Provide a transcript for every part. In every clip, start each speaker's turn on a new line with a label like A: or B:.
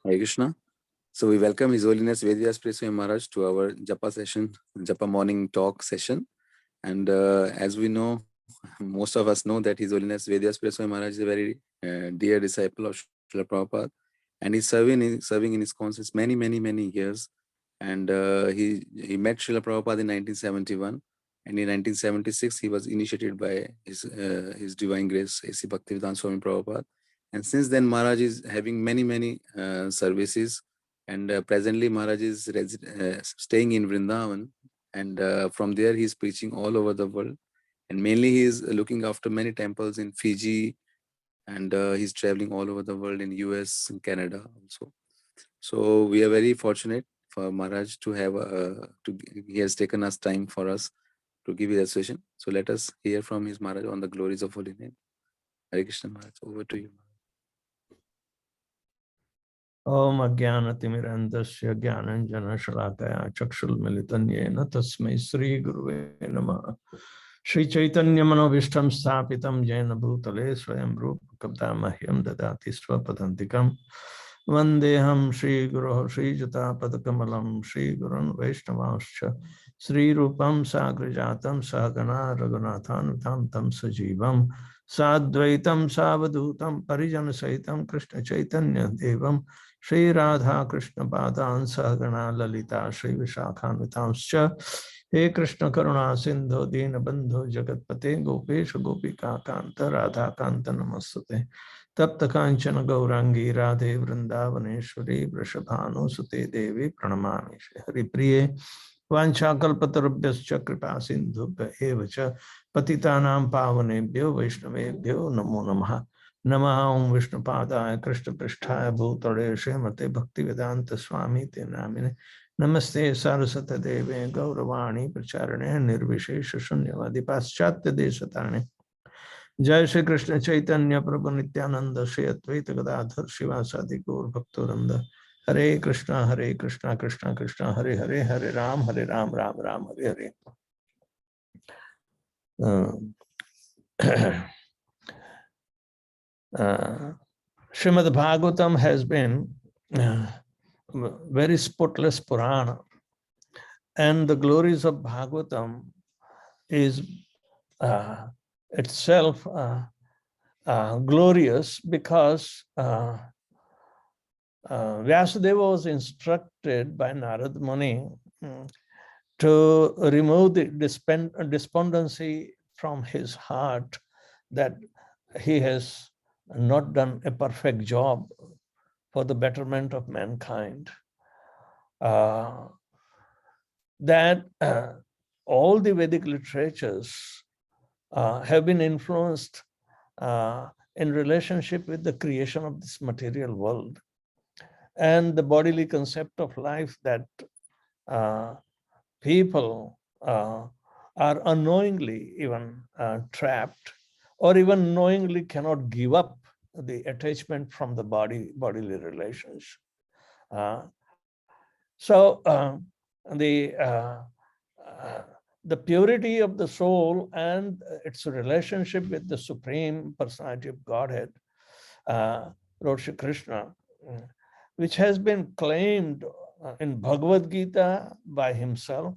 A: Hare Krishna. So we welcome His Holiness Vedavyasa Priya Swami Maharaj to our Japa session, Japa morning talk session. And as we know, most of us know that His Holiness Vedavyasa Priya Swami Maharaj is a very dear disciple of Srila Prabhupada, and he's serving in his conscience many years. And he met Srila Prabhupada in 1971, and in 1976 he was initiated by his Divine Grace A.C. Bhaktivedanta Swami Prabhupada. And since then, Maharaj is having many services. And presently, Maharaj is staying in Vrindavan. And from there, he is preaching all over the world. And mainly, he is looking after many temples in Fiji. And he's traveling all over the world in US and Canada also. So we are very fortunate for Maharaj to have, he has taken us time for us to give his session. So let us hear from his Maharaj on the glories of Holy Name. Hare Krishna Maharaj, over to you.
B: Om Ajnanatimirandasya Jnananjana Shalakaya Chakshulmilitan Yena Tasmai Sri Guruve Namah. Shri Chaitanya Manobishtam Sthapitam Jena Bhutale Swayam Rupa Kapdamahyam Dadati Swapadantikam Vandeham Shri Guru Shri Jata Padakamalam Shri Gurun Vaishnavascha Sri Rupam Sagrajatam Sahagana Raghunathan Vitantam Sajivam Sadvaitam Savadutam Parijana Saitam Krishna Chaitanya Devam Shri Radha Krishna Padan Sahagana Lalita Shri Vishakhan Vitamscha He Krishna Karuna Sindhu Dina Bandhu Jagatpate Gopesh Gopika Kanta Radha Kanta Namastate Tapta Kanchana Gaurangi Radhe Vrindavaneshwari Vrishabhanu Sute Devi Pranamami Hari Priye Vanchakalpatarubhyascha Kripa Sindhu Evacha Patitanam Pavanebhyo Vaishnavebhyo Namo Namaha Namaha Om Vishnupadaya Krishna Pristhaya Bhutale Srimate Bhaktivedanta Swami Te Namine Namaste Saraswata Deve Gauravani Pracharane Nirvishesha Shunyavadi Paschatya Deshatane Jai Shri Krishna Chaitanya Prabhu Nityananda Shri Advaita Gadadhar Shivasadi Gaur Bhaktoranda Hare Krishna Krishna Krishna Hare Hare Hare Ram Ram Ram Hare Hare Srimad Bhagavatam has been very spotless Purana, and the glories of Bhagavatam is itself glorious because Vyasadeva was instructed by Narad Muni to remove the despondency from his heart that he has not done a perfect job for the betterment of mankind. That all the Vedic literatures have been influenced in relationship with the creation of this material world and the bodily concept of life that people are unknowingly even trapped, or even knowingly cannot give up the attachment from the bodily relations. So the purity of the soul and its relationship with the Supreme Personality of Godhead, Lord Shri Krishna, which has been claimed in Bhagavad Gita by himself,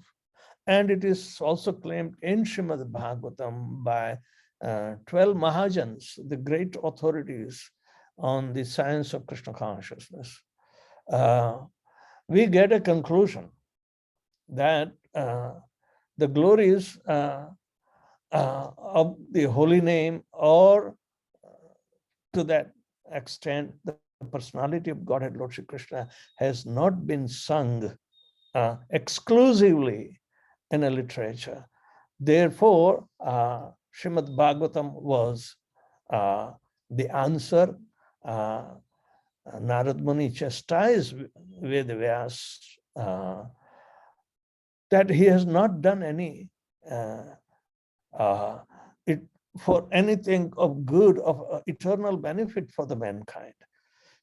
B: and it is also claimed in Srimad Bhagavatam by 12 Mahajans, the great authorities on the science of Krishna consciousness. We get a conclusion that the glories of the holy name, or to that extent, the personality of Godhead, Lord Shri Krishna, has not been sung exclusively in a literature. Therefore, Srimad Bhagavatam was the answer. Narad Muni chastised Vedavyasa that he has not done any for anything of good, of eternal benefit for the mankind,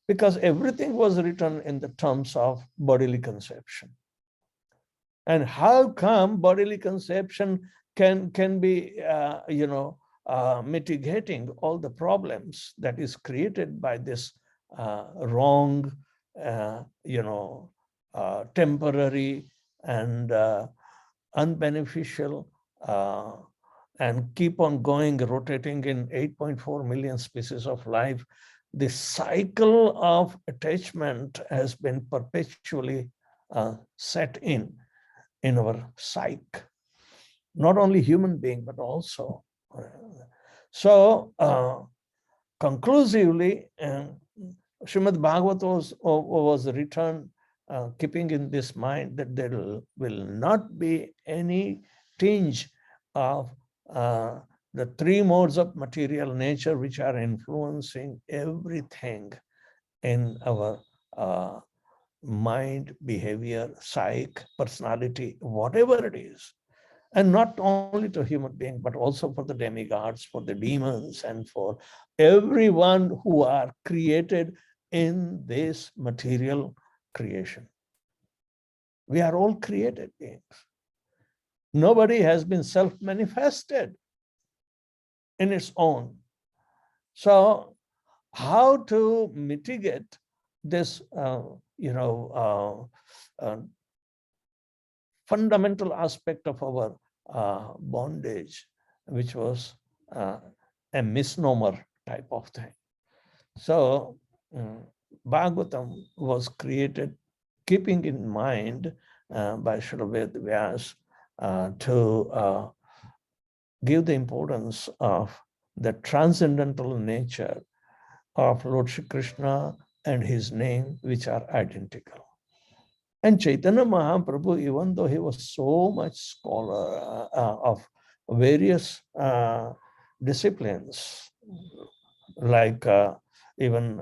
B: because everything was written in the terms of bodily conception. And how come bodily conception can be, mitigating all the problems that is created by this wrong temporary and unbeneficial, and keep on going, rotating in 8.4 million species of life, the cycle of attachment has been perpetually set in our psyche. Not only human being, but also. So, conclusively, Srimad Bhagavat was written keeping in this mind that there will not be any tinge of the three modes of material nature which are influencing everything in our mind, behavior, psyche, personality, whatever it is. And not only to human being, but also for the demigods, for the demons, and for everyone who are created in this material creation. We are all created beings. Nobody has been self-manifested in its own. So how to mitigate this, fundamental aspect of our bondage, which was a misnomer type of thing. So Bhagavatam was created keeping in mind by Srila Vedavyasa to give the importance of the transcendental nature of Lord Shri Krishna and his name, which are identical. And Chaitanya Mahaprabhu, even though he was so much scholar of various disciplines, like even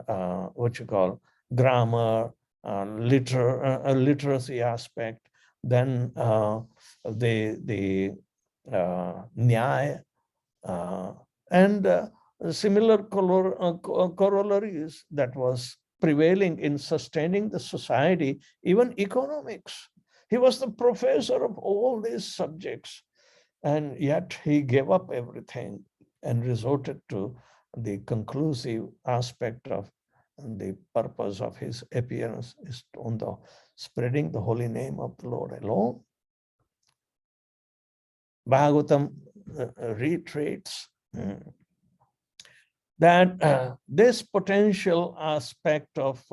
B: what you call grammar, literacy aspect, then the nyaya, and similar corollaries that was prevailing in sustaining the society, even economics. He was the professor of all these subjects, and yet he gave up everything and resorted to the conclusive aspect of the purpose of his appearance is on the spreading the holy name of the Lord alone. Bhagavatam reiterates that this potential aspect of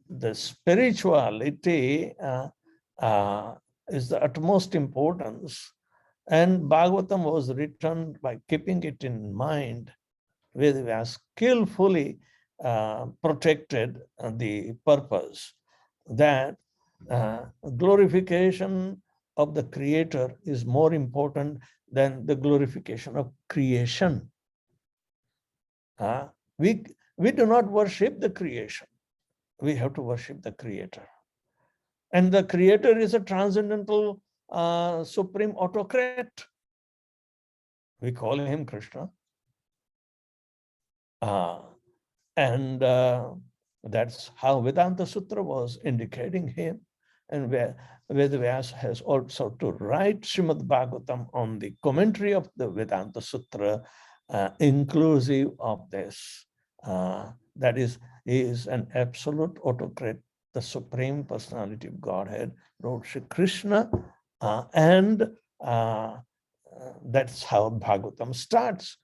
B: the spirituality is the utmost importance, and Bhagavatam was written by keeping it in mind. Vedavyasa skillfully protected the purpose that glorification of the Creator is more important than the glorification of creation. We do not worship the creation. We have to worship the Creator. And the Creator is a transcendental supreme autocrat. We call him Krishna. And that's how Vedanta Sutra was indicating him. And Vedavyasa has also to write Srimad Bhagavatam on the commentary of the Vedanta Sutra, inclusive of this. That is, he is an absolute autocrat, the Supreme Personality of Godhead, Lord Shri Krishna, and that's how Bhagavatam starts.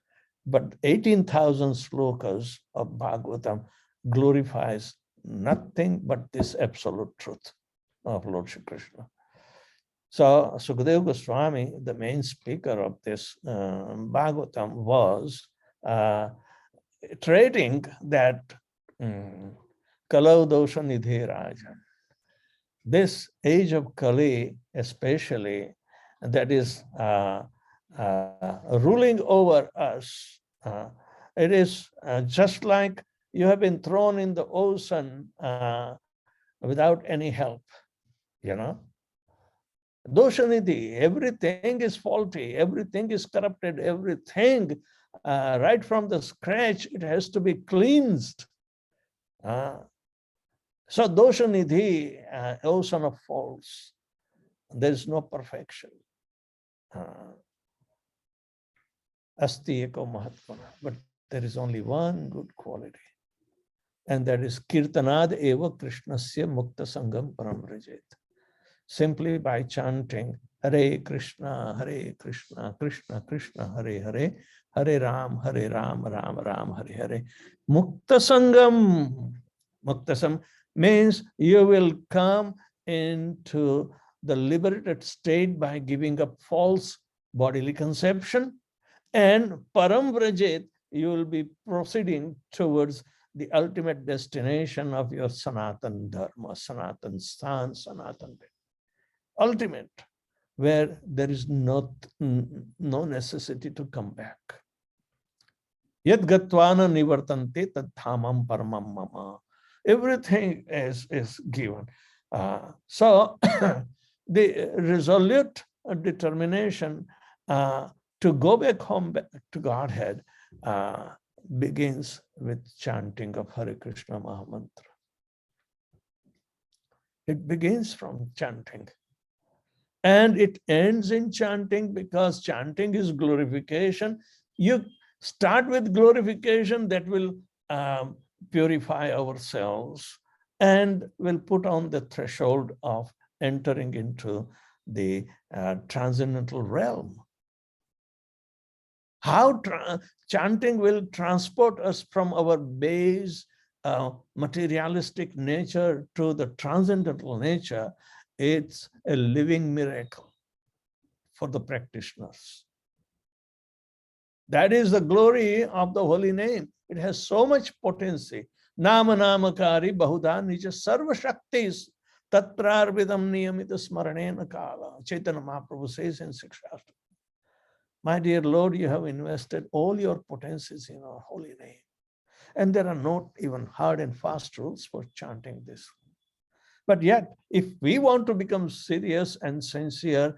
B: But 18,000 slokas of Bhagavatam glorifies nothing but this absolute truth of Lord Shri Krishna. So Sukadeva Goswami, the main speaker of this Bhagavatam, was trading that Kalau Dosha Nidhi Rajan. This age of Kali, especially, that is ruling over us, it is just like you have been thrown in the ocean without any help, you know. Doshanidhi, everything is faulty, everything is corrupted, everything right from the scratch, it has to be cleansed. So Doshanidhi, ocean of faults, there is no perfection. Asti eko mahatmana, but there is only one good quality. and that is Kirtanad eva Krishnasya Mukta Sangam Paramrajet. Simply by chanting Hare Krishna, Krishna Krishna, Hare Hare, Hare Ram, Ram Ram, Hare Hare. Mukta Sangam. Muktasam means you will come into the liberated state by giving up false bodily conception, and Param Vrajet, you will be proceeding towards the ultimate destination of your Sanatan Dharma, Sanatan Sthan, Sanatan ultimate, where there is no necessity to come back. Yad Gatvana Nivartante Tad Dhamam Paramam Mama. Everything is given. So the resolute determination to go back home, back to Godhead, begins with chanting of Hare Krishna Mahamantra. It begins from chanting. And it ends in chanting, because chanting is glorification. You start with glorification that will purify ourselves and will put on the threshold of entering into the transcendental realm. How chanting will transport us from our base materialistic nature to the transcendental nature, it's a living miracle for the practitioners. That is the glory of the holy name. It has so much potency. Nama namakari bahuda nija sarva shaktis tatrarvidam niyamita smaranena kala. Chaitanya Mahaprabhu says in Sikshastra, my dear Lord, you have invested all your potencies in our holy name. And there are not even hard and fast rules for chanting this. But yet, if we want to become serious and sincere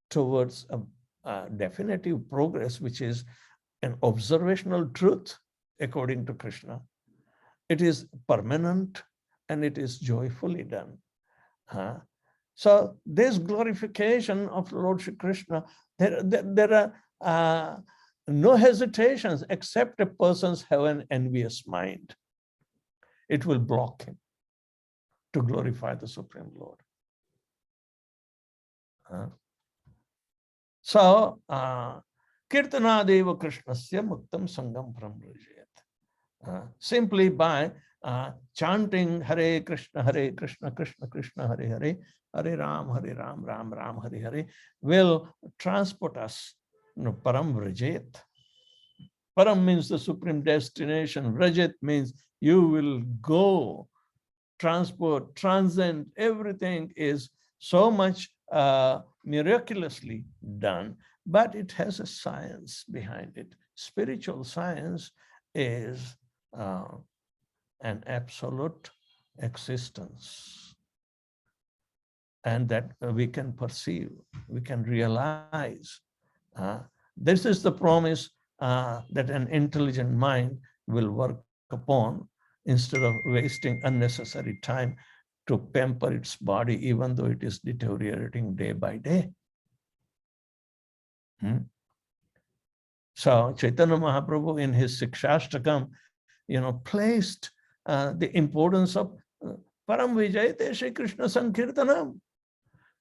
B: towards a definitive progress, which is an observational truth according to Krishna, it is permanent and it is joyfully done. So this glorification of Lord Shri Krishna, there are no hesitations except a person's have an envious mind. It will block him to glorify the Supreme Lord. So, Kirtanadeva Krishnasya Muktam Sangam Pramrajayat. Simply by chanting Hare Krishna, Krishna Krishna, Hare Hare, Hare Ram, Ram Ram, Hare Hare, will transport us, Param Vrajayat. Param means the supreme destination. Vrajat means you will go, transport, transcend. Everything is so much miraculously done, but it has a science behind it. Spiritual science is an absolute existence, and that we can perceive, we can realize. This is the promise that an intelligent mind will work upon instead of wasting unnecessary time to pamper its body, even though it is deteriorating day by day. So Chaitanya Mahaprabhu in his Sikshastakam, placed the importance of Param Vijayate Shri Krishna Sankirtanam.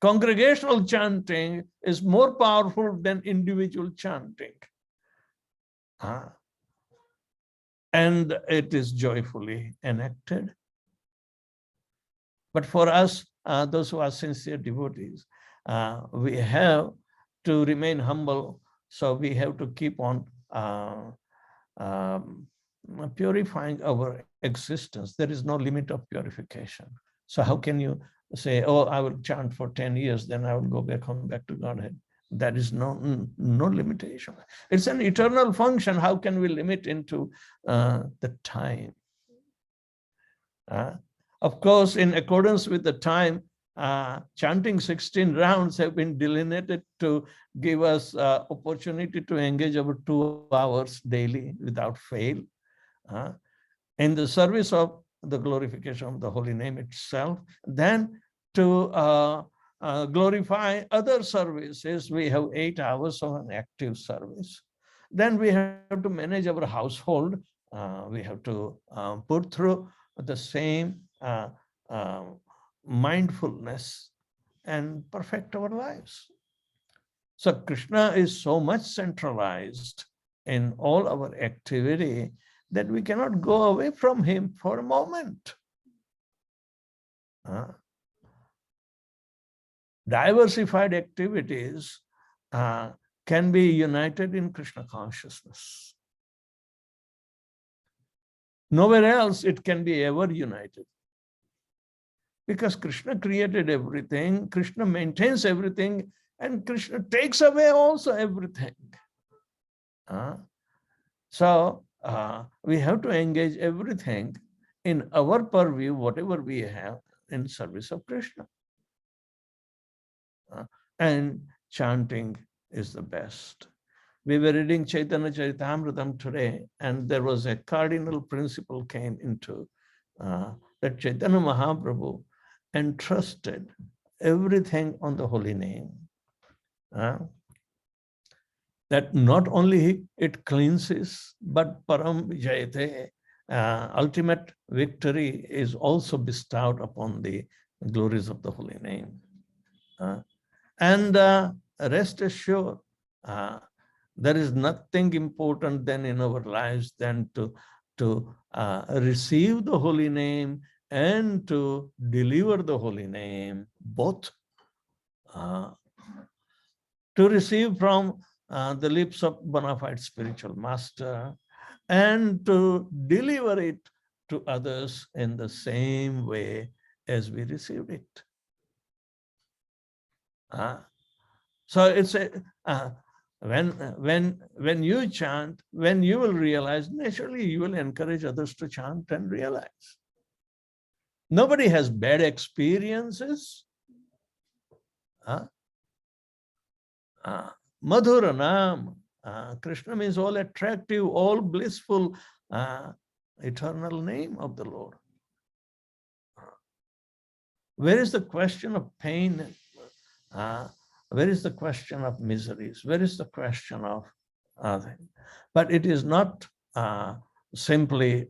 B: Congregational chanting is more powerful than individual chanting. And it is joyfully enacted. But for us, those who are sincere devotees, we have to remain humble. So we have to keep on purifying our existence. There is no limit of purification. So how can you say, oh, I will chant for 10 years, then I will go back home, back to Godhead? There is no limitation. It's an eternal function. How can we limit into the time? Of course, in accordance with the time, chanting 16 rounds have been delineated to give us opportunity to engage over 2 hours daily without fail in the service of the glorification of the holy name itself. Then to glorify other services, we have 8 hours of an active service. Then we have to manage our household. We have to put through the same mindfulness and perfect our lives. So Krishna is so much centralized in all our activity that we cannot go away from him for a moment. Diversified activities can be united in Krishna consciousness. Nowhere else it can be ever united. Because Krishna created everything, Krishna maintains everything, and Krishna takes away also everything. So we have to engage everything in our purview, whatever we have, in service of Krishna. And chanting is the best. We were reading Chaitanya Charitamrita today, and there was a cardinal principle came into that Chaitanya Mahaprabhu entrusted everything on the holy name. That not only it cleanses, but param vijayate, ultimate victory is also bestowed upon the glories of the holy name. And rest assured, there is nothing important than in our lives than to receive the holy name and to deliver the holy name, both. To receive from the lips of bona fide spiritual master and to deliver it to others in the same way as we received it. So it's a when you chant, when you will realize, naturally you will encourage others to chant and realize. Nobody has bad experiences. Madhuranam. Krishna means all attractive, all blissful, eternal name of the Lord. Where is the question of pain? Where is the question of miseries? Where is the question of but it is not simply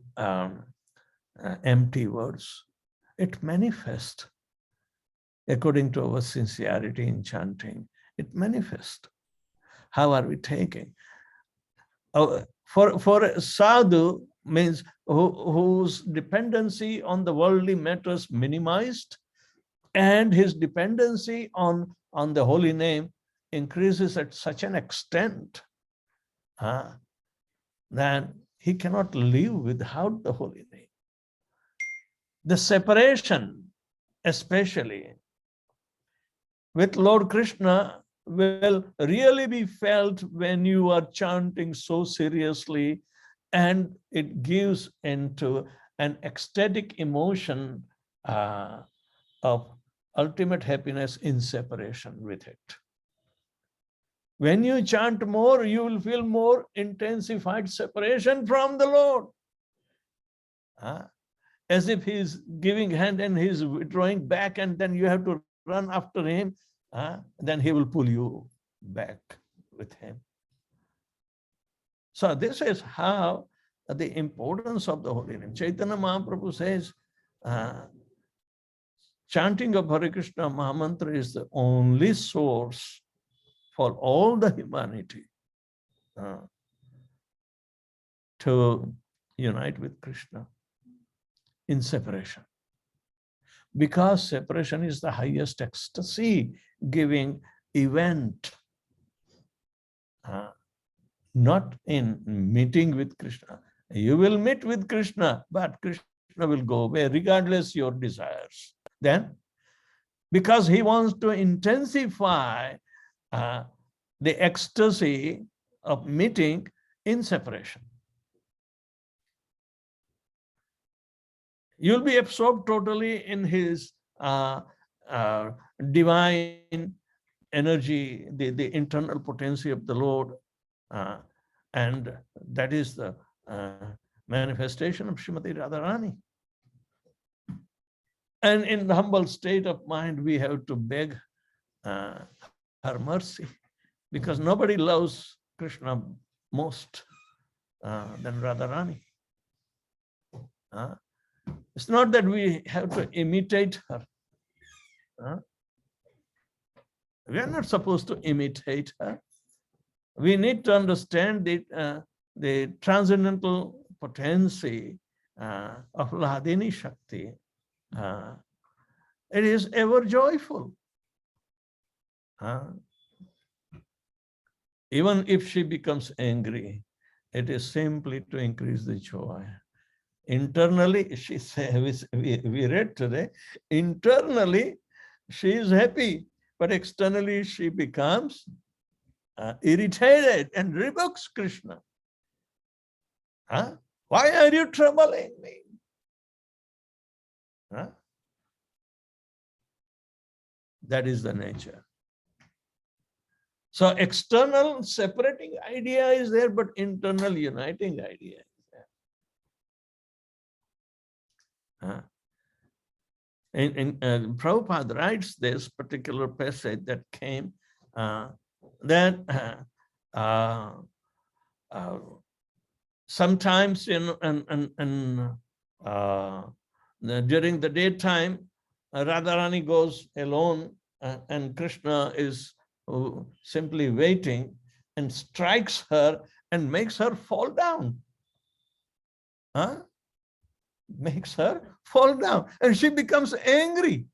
B: empty words. It manifests according to our sincerity in chanting. It manifests. How are we taking? For a sadhu means whose dependency on the worldly matters minimized, and his dependency on the holy name increases at such an extent that he cannot live without the holy name. The separation, especially with Lord Krishna, will really be felt when you are chanting so seriously, and it gives into an ecstatic emotion of ultimate happiness in separation with it. When you chant more, you will feel more intensified separation from the Lord. As if he's giving hand and he's withdrawing back, and then you have to run after him, then he will pull you back with him. So this is how the importance of the holy name. Chaitanya Mahaprabhu says, chanting of Hare Krishna Mahamantra is the only source for all the humanity to unite with Krishna in separation. Because separation is the highest ecstasy-giving event, not in meeting with Krishna. You will meet with Krishna, but Krishna will go away regardless your desires. Then, because he wants to intensify the ecstasy of meeting in separation. You'll be absorbed totally in his divine energy, the internal potency of the Lord, and that is the manifestation of Srimati Radharani. And in the humble state of mind, we have to beg her mercy, because nobody loves Krishna most than Radharani. It's not that we have to imitate her. We are not supposed to imitate her. We need to understand the transcendental potency of Hladini Shakti. It is ever joyful. Even if she becomes angry, it is simply to increase the joy. Internally, she says, we read today, internally she is happy, but externally she becomes irritated and rebukes Krishna. Why are you troubling me? That is the nature. So external separating idea is there, but internal uniting idea is there. Prabhupada writes this particular passage that came that sometimes during the daytime, Radharani goes alone and Krishna is simply waiting and strikes her and makes her fall down. Makes her fall down and she becomes angry.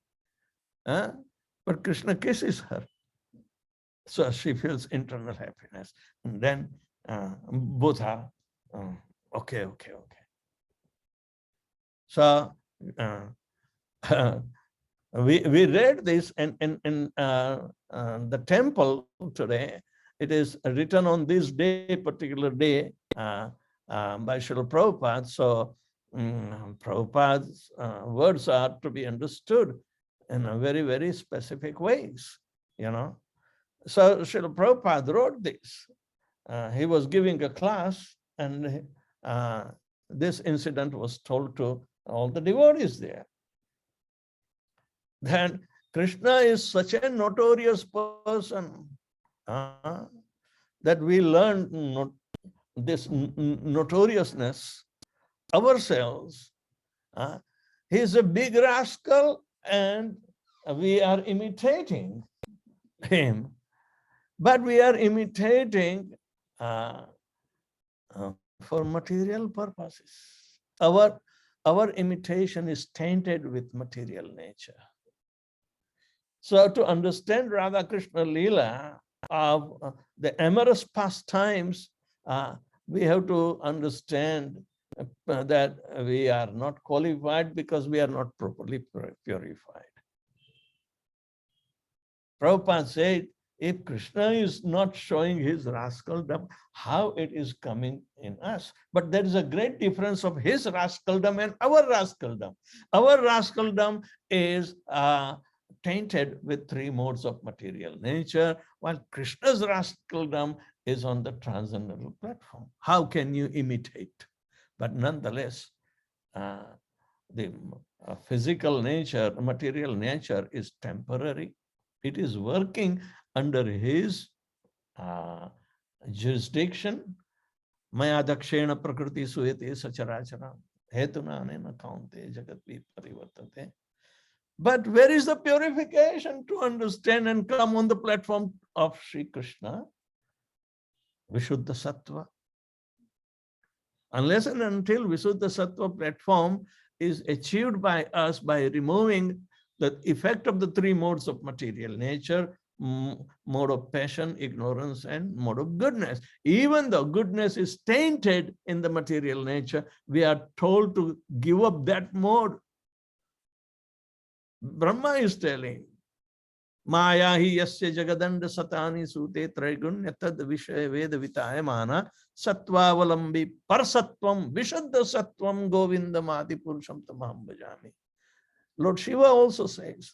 B: But Krishna kisses her. So she feels internal happiness. And then both are okay. So we read this in the temple today. It is written on this day, particular day, by Srila Prabhupada. So Prabhupada's words are to be understood in a very, very specific ways, So Srila Prabhupada wrote this. He was giving a class and this incident was told to all the devotees there. Then Krishna is such a notorious person that we learn this notoriousness ourselves. He is a big rascal and we are imitating him. But we are imitating for material purposes. Our imitation is tainted with material nature. So to understand Radha Krishna Leela of the amorous pastimes, we have to understand that we are not qualified because we are not properly purified. Prabhupada said, if Krishna is not showing his rascaldom, how it is coming in us? But there is a great difference of his rascaldom and our rascaldom. Our rascaldom is tainted with three modes of material nature, while Krishna's rascaldom is on the transcendental platform. How can you imitate? But nonetheless, the physical nature, material nature is temporary. It is working under his jurisdiction. Maya dakshena prakriti suyate sacharachara hetuna anena kaunte jagat parivartate. But where is the purification to understand and come on the platform of Sri Krishna? Vishuddha Sattva. Unless and until Vishuddha Sattva platform is achieved by us by removing the effect of the three modes of material nature, mode of passion, ignorance, and mode of goodness. Even though goodness is tainted in the material nature, we are told to give up that mode. Brahma is telling, Maya hi yasya jagadanda satani sute traigunya tad vishaya veda vitayamana sattvaavalambi parasattvam vishuddha sattvam govindamadi purusham tamaham bhajami. Lord Shiva also says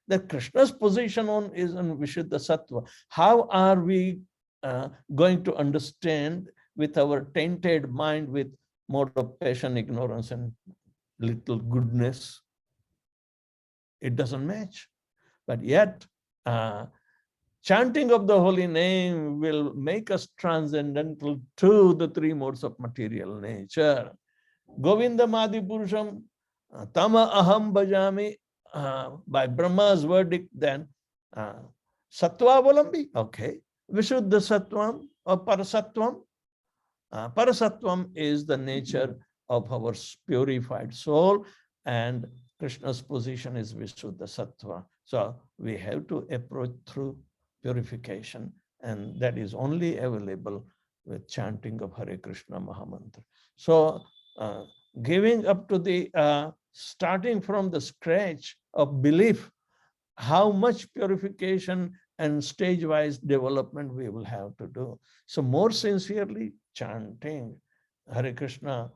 B: that Krishna's position is on Vishuddha Sattva. How are we going to understand with our tainted mind with mode of passion, ignorance, and little goodness? It doesn't match. But yet, chanting of the holy name will make us transcendental to the three modes of material nature. Govinda Madi Purusham Tama aham bhajami, by Brahma's verdict, then Sattva Avalambi, okay. Vishuddha Sattvam or Parasattvam. Parasattvam is the nature of our purified soul, and Krishna's position is Vishuddha Sattva. So we have to approach through purification, and that is only available with chanting of Hare Krishna Mahamantra. So giving up to the, starting from the scratch of belief, how much purification and stage-wise development we will have to do. So more sincerely chanting Hare Krishna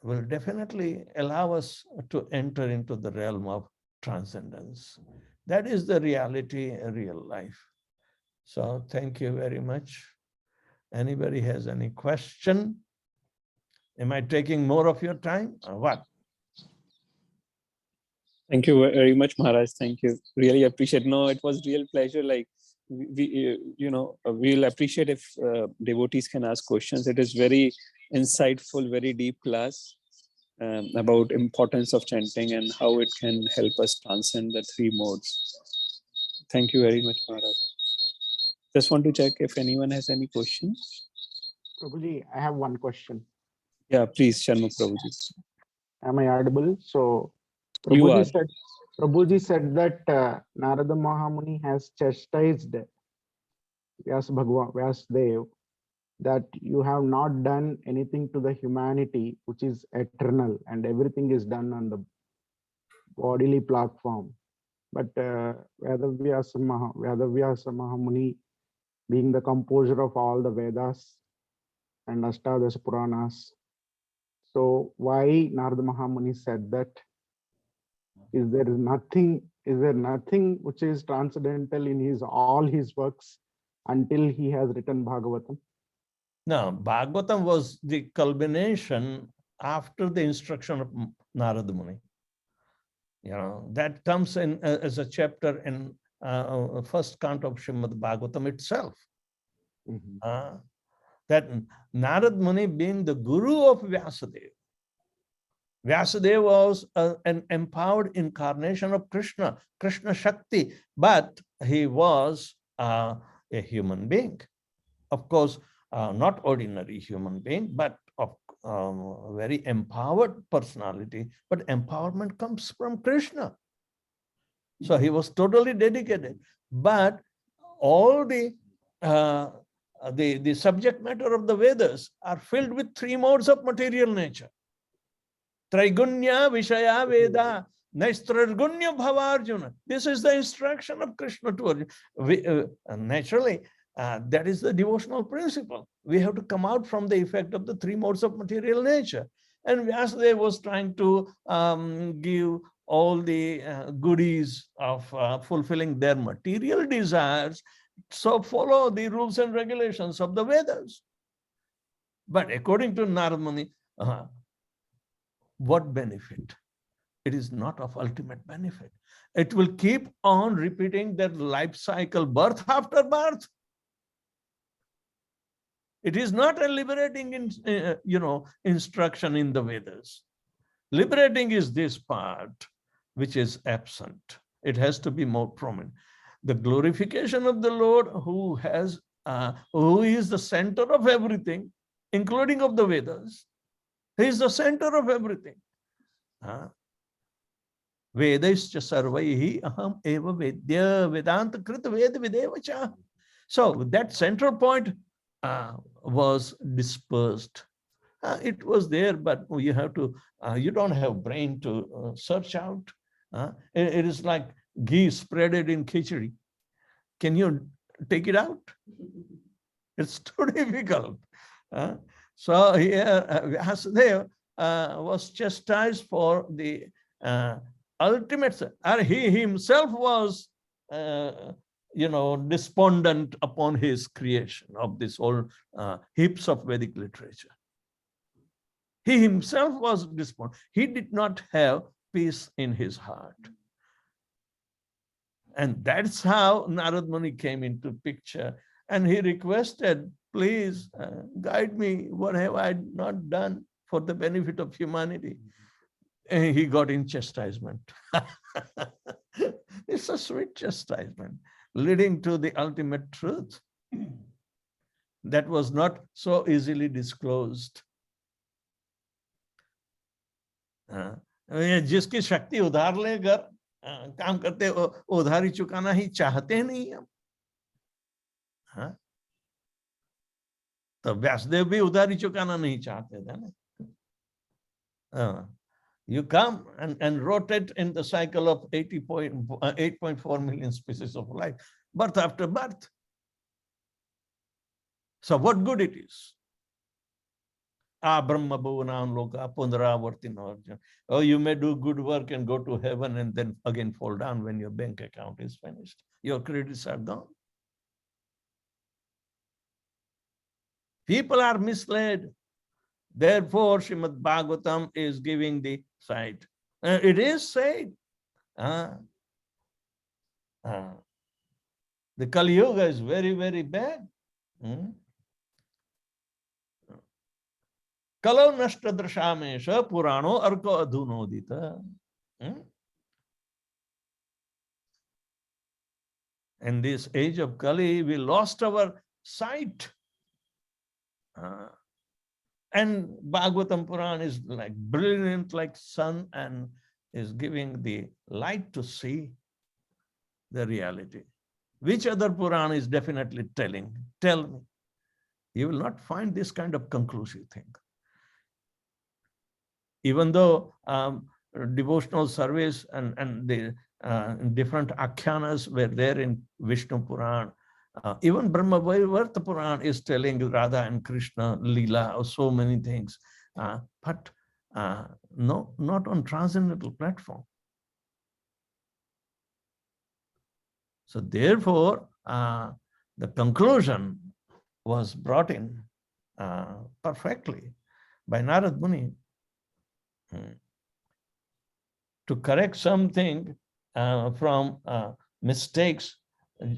B: will definitely allow us to enter into the realm of transcendence. That is the reality in real life. So thank you very much. Anybody has any question? Am I taking more of your time or what?
C: Thank you very much, Maharaj. Thank you. Really appreciate. No, it was real pleasure. Like we'll appreciate if devotees can ask questions. It is very insightful, very deep class about importance of chanting and how it can help us transcend the three modes. Thank you very much, Maharaj. Just want to check if anyone has any questions.
D: Prabhuji, I have one question.
C: Yeah, please, Shanmukh Prabhuji.
D: Am I audible? So
C: You are.
D: Prabhuji said that Narada Mahamuni has chastised Vyasadev, that you have not done anything to the humanity which is eternal, and everything is done on the bodily platform. But Vedavyasa Mahamuni, being the composer of all the Vedas and Ashtadasha Puranas, so why Narada Mahamuni said that? Is there nothing which is transcendental in all his works until he has written Bhagavatam?
B: No, Bhagavatam was the culmination after the instruction of Narada Muni. That comes in as a chapter in first canto of Srimad Bhagavatam itself. That Narada Muni being the guru of Vyasadeva. Vyasadeva was an empowered incarnation of Krishna, Krishna Shakti, but he was a human being. Of course, not ordinary human being, but of very empowered personality. But empowerment comes from Krishna. So he was totally dedicated. But all the subject matter of the Vedas are filled with three modes of material nature. Traigunya Vishaya Veda, Naistrargunya Bhavarjuna. This is the instruction of Krishna to Arjuna. Naturally, that is the devotional principle. We have to come out from the effect of the three modes of material nature. And Vyasadeva was trying to give all the goodies of fulfilling their material desires. So follow the rules and regulations of the Vedas. But according to Narada Muni, what benefit? It is not of ultimate benefit. It will keep on repeating that life cycle, birth after birth. It is not a liberating, instruction in the Vedas. Liberating is this part, which is absent. It has to be more prominent. The glorification of the Lord, who is the center of everything, including of the Vedas. He is the center of everything. Vedaischa sarvaihi aham eva vedya vedanta krita veda videvacha. So that central point was dispersed. It was there, but you have to, you don't have brain to search out. It is like ghee spreaded in khichdi. Can you take it out? It's too difficult. So here, Vyasadeva was chastised for the ultimate, and he himself was, despondent upon his creation of this whole heaps of Vedic literature. He himself was despondent. He did not have peace in his heart. And that's how Narad Muni came into picture. And he requested, please guide me. What have I not done for the benefit of humanity. And he got in chastisement. It's a sweet chastisement, leading to the ultimate truth that was not so easily disclosed. जिसकी शक्ति उधार लेकर काम करते, उधारी चुकाना ही चाहते नहीं हम. तो व्यासदेव भी उधारी चुकाना नहीं चाहते थे ना. You come and rotate in the cycle of 8.4 million species of life, birth after birth. So what good it is? Brahma bhuvanam loka punaravartino. Oh, you may do good work and go to heaven and then again fall down when your bank account is finished. Your credits are gone. People are misled. Therefore, Srimad Bhagavatam is giving the side. It is said. The Kali Yuga is very, very bad. Kalau nashta drashamesha purano arko adhunodita. In this age of Kali, we lost our sight. And Bhagavatam Puran is like brilliant like sun and is giving the light to see the reality. Which other Puran is definitely telling? Tell me. You will not find this kind of conclusive thing. Even though devotional service and the different akhyanas were there in Vishnu Puran, even Brahma Vaivarta Puran is telling Radha and Krishna, Leela, or so many things, but no, not on transcendental platform. So therefore, the conclusion was brought in perfectly by Narad Muni to correct something from mistakes.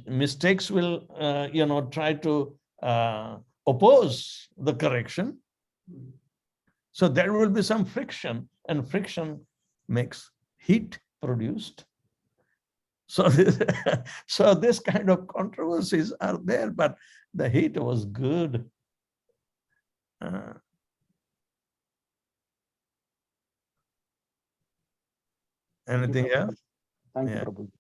B: Mistakes will, try to oppose the correction. So there will be some friction, and friction makes heat produced. So this kind of controversies are there, but the heat was good. Anything else?
D: Thank you,
B: Yeah.
D: Prabhu.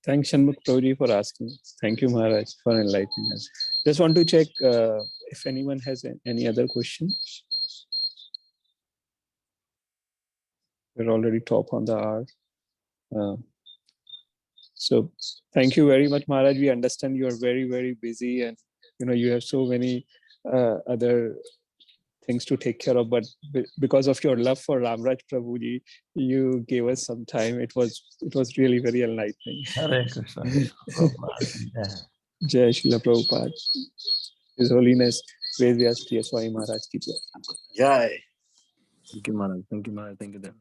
C: Thanks, Shanmukh Prabhuji, for asking. Thank you, Maharaj, for enlightening us. Just want to check if anyone has any other question. We're already top on the hour. So thank you very much, Maharaj. We understand you are very, very busy, and you have so many other things to take care of, but because of your love for Ramraj Prabhuji, you gave us some time. It was really very enlightening.
B: Hare Krishna.
C: Jai Srila Prabhupada. His Holiness Vedavyasa Priya Swami Maharaj ki jai.
A: Jai. Thank you, Maharaj. Thank you, Maharaj. Thank you, then.